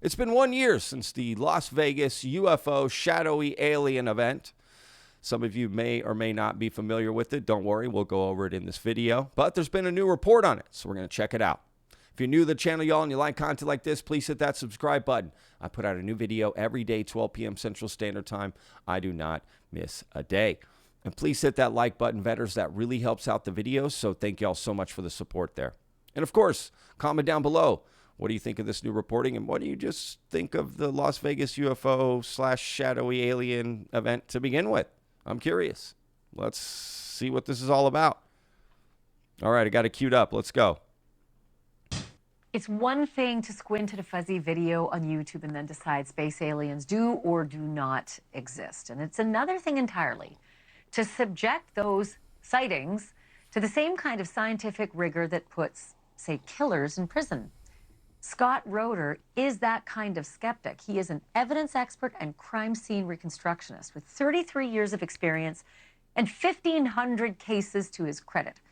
It's been 1 year since the Las Vegas UFO shadowy alien event. Some of you may or may not be familiar with it. Don't worry, we'll go over it in this video. But there's been a new report on it, so we're going to check it out. If you're new to the channel, y'all, and you like content like this, please hit that subscribe button. I put out a new video every day, 12 p.m. Central Standard Time. I do not miss a day. And please hit that like button, vetters. That really helps out the videos, so thank y'all so much for the support there. And, of course, comment down below. What do you think of this new reporting, and what do you just think of the Las Vegas UFO / shadowy alien event to begin with? I'm curious. Let's see what this is all about. All right, I got it queued up. Let's go. It's one thing to squint at a fuzzy video on YouTube and then decide space aliens do or do not exist. And it's another thing entirely to subject those sightings to the same kind of scientific rigor that puts, say, killers in prison. Scott Roeder is that kind of skeptic. He is an evidence expert and crime scene reconstructionist with 33 years of experience and 1,500 cases to his credit.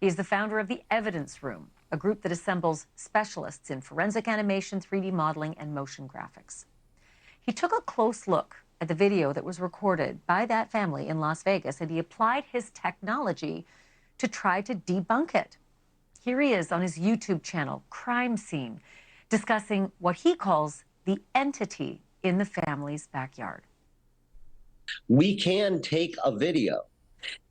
He is the founder of the Evidence Room, a group that assembles specialists in forensic animation, 3D modeling, and motion graphics. He took a close look at the video that was recorded by that family in Las Vegas, and he applied his technology to try to debunk it. Here he is on his YouTube channel, Crime Scene, discussing what he calls the entity in the family's backyard. We can take a video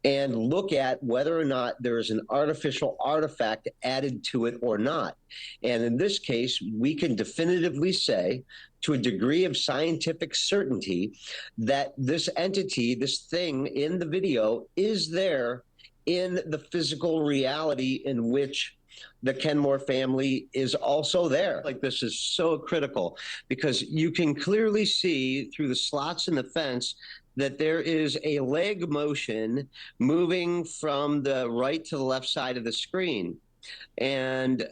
and look at whether or not there is an artificial artifact added to it or not. And in this case, we can definitively say, to a degree of scientific certainty, that this entity, this thing in the video, is there in the physical reality in which the Kenmore family is also there. Like, this is so critical because you can clearly see through the slots in the fence that there is a leg motion moving from the right to the left side of the screen. And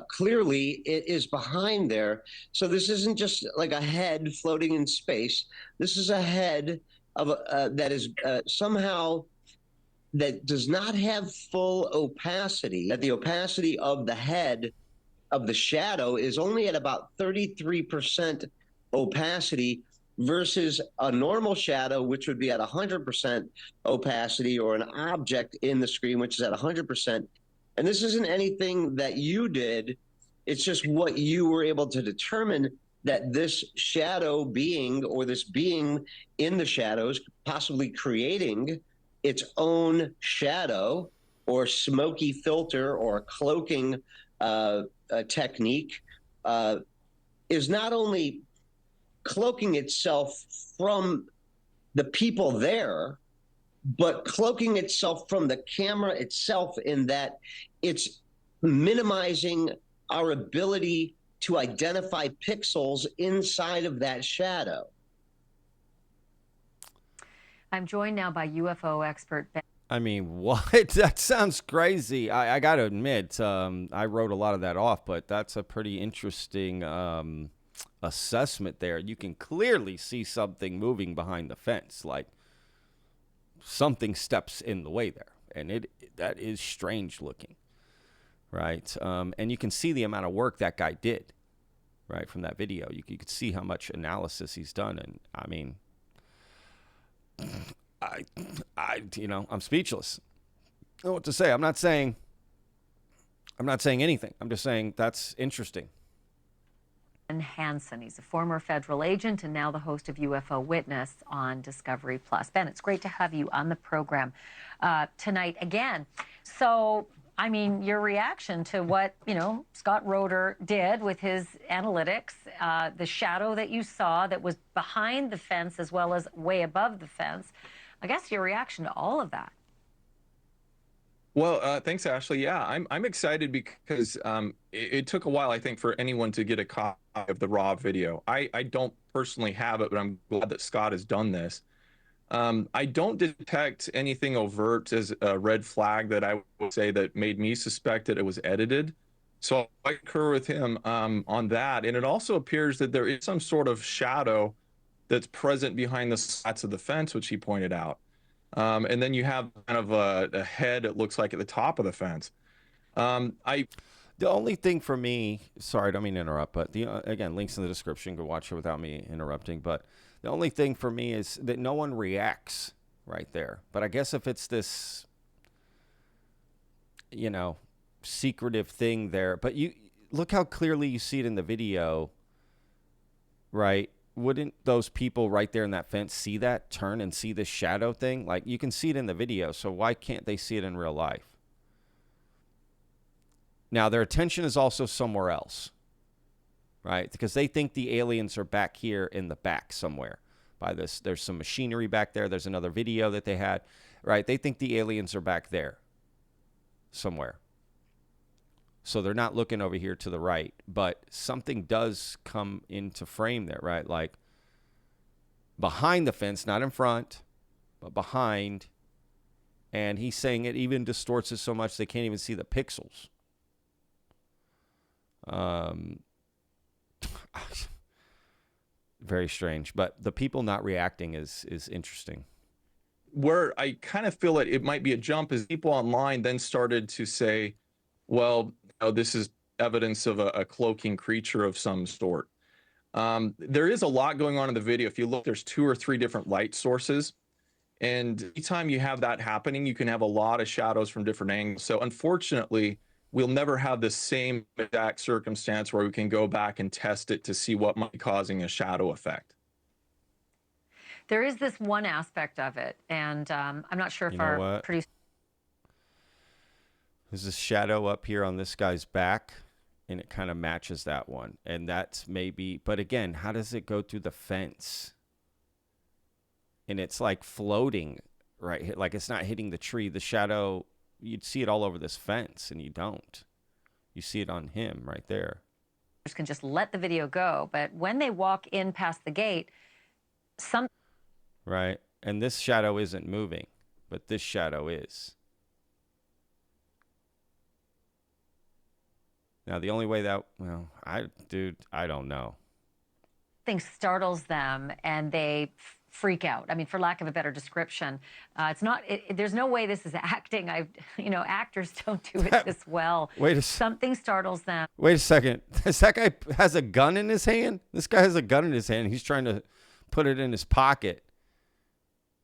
clearly it is behind there. So this isn't just like a head floating in space. This is a head of that is somehow that does not have full opacity, that the opacity of the head of the shadow is only at about 33% opacity versus a normal shadow, which would be at 100% opacity, or an object in the screen, which is at 100%. And this isn't anything that you did. It's just what you were able to determine, that this shadow being, or this being in the shadows, possibly creating its own shadow or smoky filter or cloaking technique, is not only cloaking itself from the people there, but cloaking itself from the camera itself, in that it's minimizing our ability to identify pixels inside of that shadow. I'm joined now by UFO expert Ben. I mean, what? That sounds crazy. I got to admit, I wrote a lot of that off, but that's a pretty interesting assessment there. You can clearly see something moving behind the fence, like something steps in the way there, and that is strange looking, right? And you can see the amount of work that guy did, right, from that video. You could see how much analysis he's done, and I mean, I'm speechless. I don't know what to say. I'm not saying anything. I'm just saying that's interesting. Hansen. He's a former federal agent and now the host of UFO Witness on Discovery Plus. Ben, it's great to have you on the program tonight again. So, I mean, your reaction to what, Scott Roeder did with his analytics, the shadow that you saw that was behind the fence as well as way above the fence. I guess your reaction to all of that. Well, thanks, Ashley. Yeah, I'm excited because it took a while, I think, for anyone to get a copy of the raw video. I don't personally have it, but I'm glad that Scott has done this. I don't detect anything overt as a red flag that I would say that made me suspect that it was edited. So I concur with him on that. And it also appears that there is some sort of shadow that's present behind the slats of the fence, which he pointed out. And then you have kind of a head, it looks like, at the top of the fence. The only thing for me, sorry, I don't mean to interrupt, but again, links in the description. Go watch it without me interrupting. But the only thing for me is that no one reacts right there. But I guess if it's this, secretive thing there, but you look how clearly you see it in the video, right? Wouldn't those people right there in that fence see that, turn and see this shadow thing? Like, you can see it in the video, so why can't they see it in real life? Now, their attention is also somewhere else, right? Because they think the aliens are back here in the back somewhere by this. There's some machinery back there. There's another video that they had, right? They think the aliens are back there somewhere. So they're not looking over here to the right, but something does come into frame there, right? Like behind the fence, not in front, but behind. And he's saying it even distorts it so much they can't even see the pixels. Very strange, but the people not reacting is interesting. Where I kind of feel it might be a jump is people online then started to say, well, this is evidence of a cloaking creature of some sort. There is a lot going on in the video. If you look, there's 2 or 3 different light sources. And anytime you have that happening, you can have a lot of shadows from different angles. So unfortunately, we'll never have the same exact circumstance where we can go back and test it to see what might be causing a shadow effect. There is this one aspect of it, and I'm not sure if our producer... There's a shadow up here on this guy's back, and it kind of matches that one. And that's maybe, but again, how does it go through the fence? And it's like floating, right? Like it's not hitting the tree. The shadow, you'd see it all over this fence, and you don't. You see it on him right there. Can just let the video go, but when they walk in past the gate, Right, and this shadow isn't moving, but this shadow is. Now, the only way that, I don't know. Thing startles them and they freak out. I mean, for lack of a better description, it's not. There's no way this is acting. Actors don't do it this well. Something startles them. Wait a second. That guy has a gun in his hand. This guy has a gun in his hand. He's trying to put it in his pocket,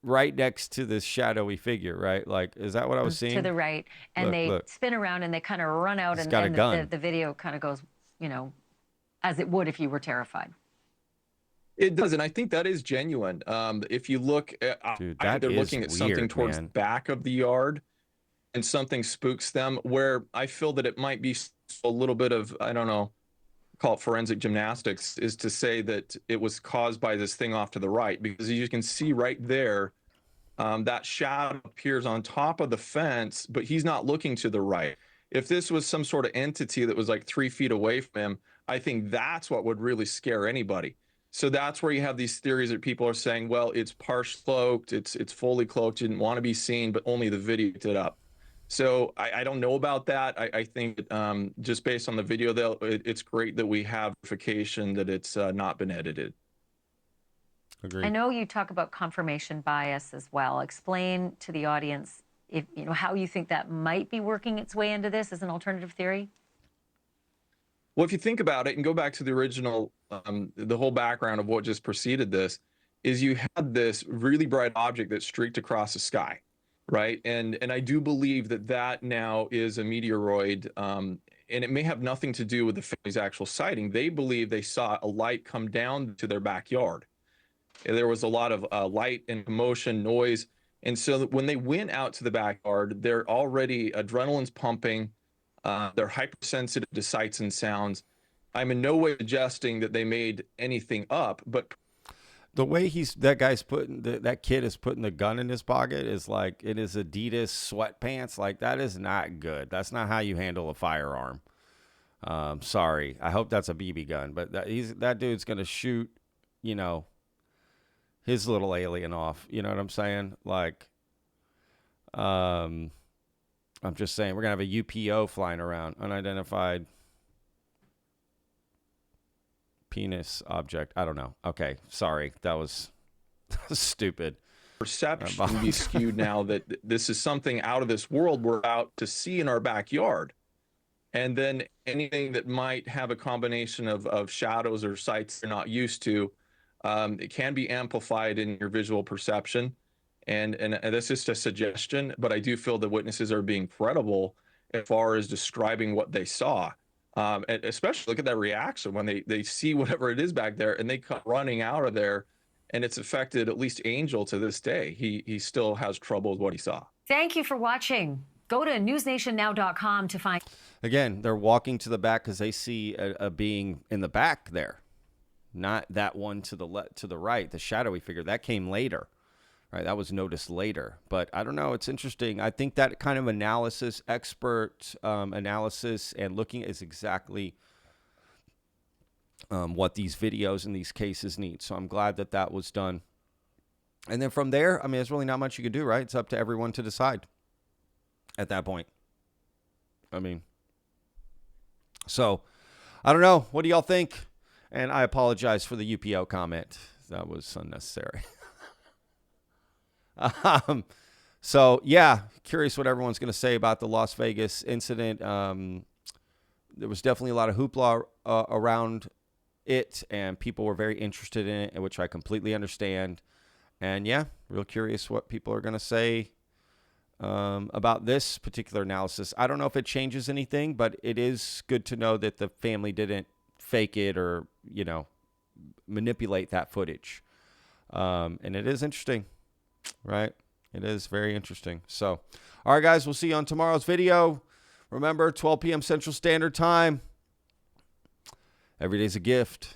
right next to this shadowy figure. Right? Like, is that what I was seeing? To the right, and look. Spin around and they kind of run out, and the video kind of goes, as it would if you were terrified. It does, and I think that is genuine. If you look at, they're looking at something towards the back of the yard, and something spooks them, where I feel that it might be a little bit of, I don't know, call it forensic gymnastics, is to say that it was caused by this thing off to the right, because you can see right there, that shadow appears on top of the fence, but he's not looking to the right. If this was some sort of entity that was like 3 feet away from him, I think that's what would really scare anybody. So that's where you have these theories that people are saying, well, it's partially cloaked, it's fully cloaked, didn't want to be seen, but only the video picked it up. So I don't know about that. I think just based on the video, though, it's great that we have verification that it's not been edited. Agreed. I know you talk about confirmation bias as well. Explain to the audience if how you think that might be working its way into this as an alternative theory. Well, if you think about it and go back to the original, the whole background of what just preceded this, is you had this really bright object that streaked across the sky, right? And I do believe that now is a meteoroid, and it may have nothing to do with the family's actual sighting. They believe they saw a light come down to their backyard. And there was a lot of light and commotion, noise. And so when they went out to the backyard, they're already adrenaline's pumping. They're hypersensitive to sights and sounds. I'm in no way suggesting that they made anything up, but the way that kid is putting the gun in his pocket is like in his Adidas sweatpants. Like, that is not good. That's not how you handle a firearm. Sorry. I hope that's a BB gun, but that dude's going to shoot, his little alien off. You know what I'm saying? Like, I'm just saying, we're going to have a UPO flying around, unidentified penis object. I don't know. Okay, sorry. That was stupid. Perception can be skewed now that this is something out of this world we're out to see in our backyard. And then anything that might have a combination of shadows or sights they're not used to, it can be amplified in your visual perception. And that's just a suggestion, but I do feel the witnesses are being credible as far as describing what they saw. And especially look at that reaction when they see whatever it is back there and they come running out of there, and it's affected at least Angel to this day. He still has trouble with what he saw. Thank you for watching. Go to newsnationnow.com to find. Again, they're walking to the back because they see a being in the back there, not that one to the right, the shadowy figure. That came later, right? That was noticed later. But I don't know. It's interesting. I think that kind of analysis, expert analysis, and looking is exactly what these videos and these cases need. So I'm glad that that was done. And then from there, I mean, there's really not much you can do, right? It's up to everyone to decide at that point. I mean, so I don't know. What do y'all think? And I apologize for the UPO comment. That was unnecessary. So yeah, curious what everyone's going to say about the Las Vegas incident. There was definitely a lot of hoopla around it, and people were very interested in it, which I completely understand. And yeah, real curious what people are going to say about this particular analysis. I don't know if it changes anything, but it is good to know that the family didn't fake it or, you know, manipulate that footage. And it is interesting, right? It is very interesting. So, all right, guys, we'll see you on tomorrow's video. Remember, 12 p.m. Central Standard Time. Every day's a gift.